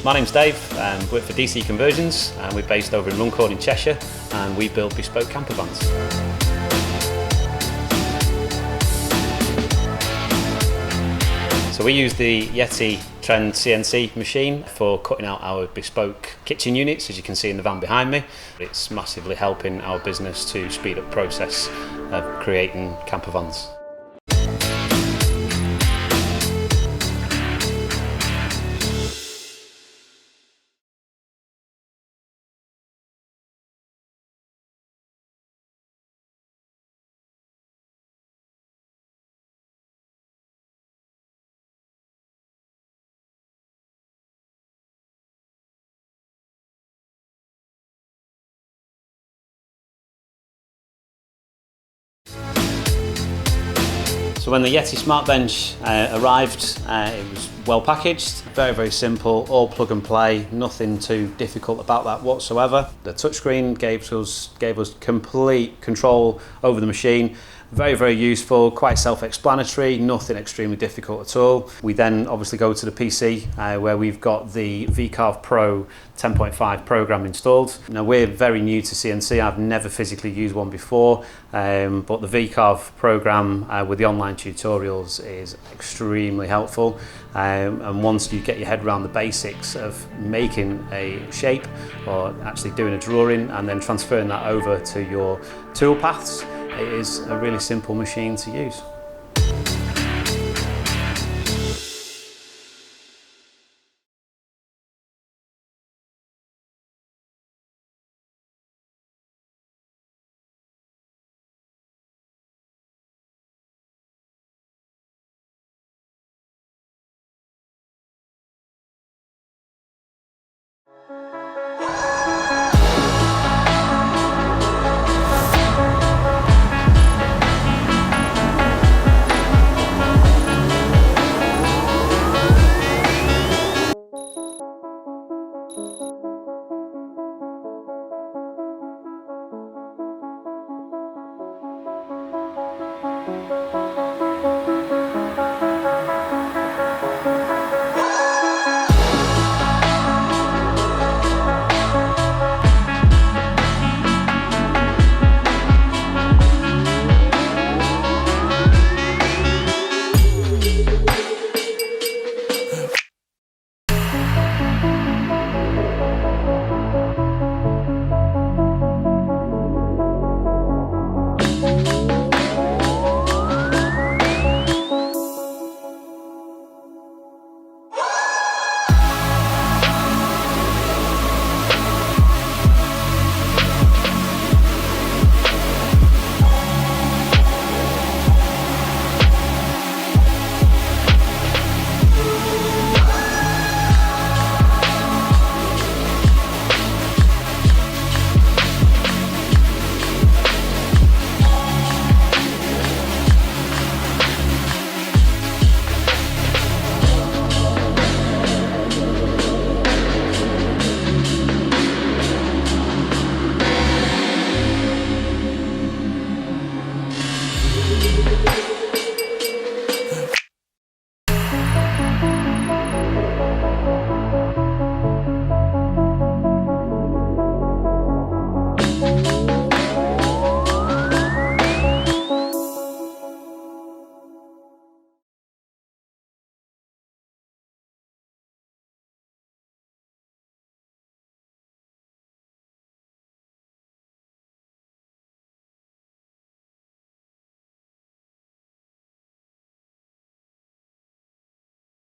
My name's Dave, and work for DC Conversions, and we're based over in Runcorn in Cheshire, and we build bespoke camper vans. So we use the Yeti Trend CNC machine for cutting out our bespoke kitchen units, as you can see in the van behind me. It's massively helping our business to speed up the process of creating camper vans. So when the Yeti SmartBench arrived, it was well packaged, very simple, all plug and play, nothing too difficult about that whatsoever. The touchscreen gave us complete control over the machine. Very useful, quite self-explanatory, nothing extremely difficult at all. We then obviously go to the PC where we've got the VCarve Pro 10.5 program installed. Now we're very new to CNC, I've never physically used one before, but the VCarve program with the online tutorials is extremely helpful. And once you get your head around the basics of making a shape or actually doing a drawing and then transferring that over to your tool paths, it is a really simple machine to use.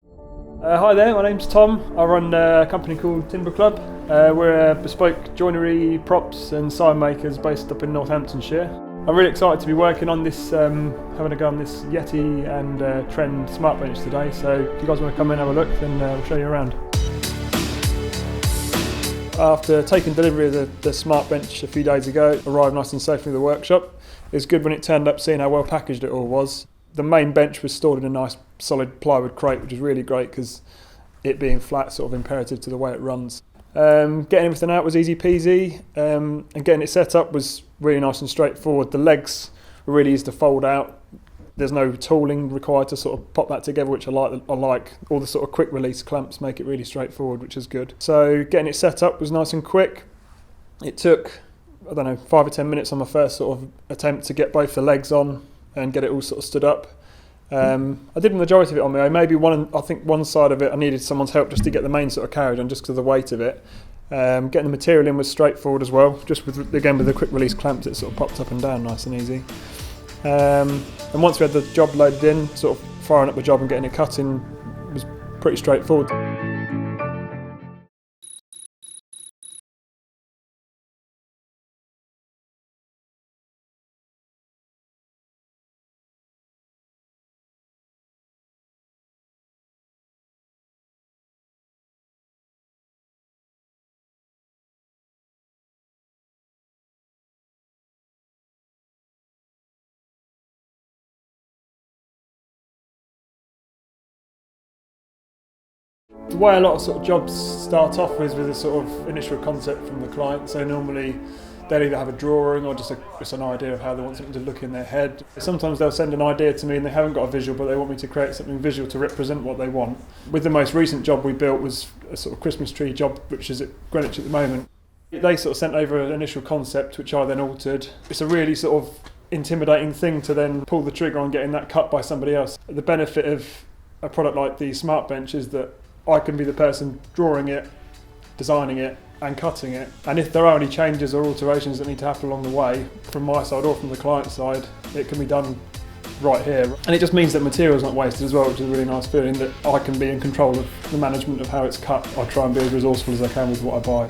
Hi there, my name's Tom. I run a company called Timber Club. We're a bespoke joinery, props and sign makers based up in Northamptonshire. I'm really excited to be working on this, having a go on this Yeti and Trend SmartBench today, so if you guys want to come in and have a look, then we'll show you around. After taking delivery of the SmartBench a few days ago, it arrived nice and safely in the workshop. It was good when it turned up, seeing how well packaged it all was. The main bench was stored in a nice solid plywood crate, which is really great because it being flat sort of imperative to the way it runs. Getting everything out was easy peasy, and getting it set up was really nice and straightforward. The legs were really easy to fold out. There's no tooling required to sort of pop that together, which I like. All the sort of quick release clamps make it really straightforward, which is good. So getting it set up was nice and quick. It took, 5 or 10 minutes on my first sort of attempt to get both the legs on and get it all sort of stood up. I did the majority of it on my own. Maybe one side of it I needed someone's help just to get the main sort of carried on, just because of the weight of it. Getting the material in was straightforward as well, just with the quick release clamps it sort of popped up and down nice and easy. And once we had the job loaded in, sort of firing up the job and getting it cut in was pretty straightforward. The way a lot of sort of jobs start off is with a sort of initial concept from the client. So normally they'll either have a drawing or just an idea of how they want something to look in their head. Sometimes they'll send an idea to me and they haven't got a visual, but they want me to create something visual to represent what they want. With the most recent job we built was a sort of Christmas tree job, which is at Greenwich at the moment. They sort of sent over an initial concept, which I then altered. It's a really sort of intimidating thing to then pull the trigger on getting that cut by somebody else. The benefit of a product like the SmartBench is that I can be the person drawing it, designing it and cutting it, and if there are any changes or alterations that need to happen along the way from my side or from the client side, it can be done right here. And it just means that material's not wasted as well, which is a really nice feeling that I can be in control of the management of how it's cut. I try and be as resourceful as I can with what I buy.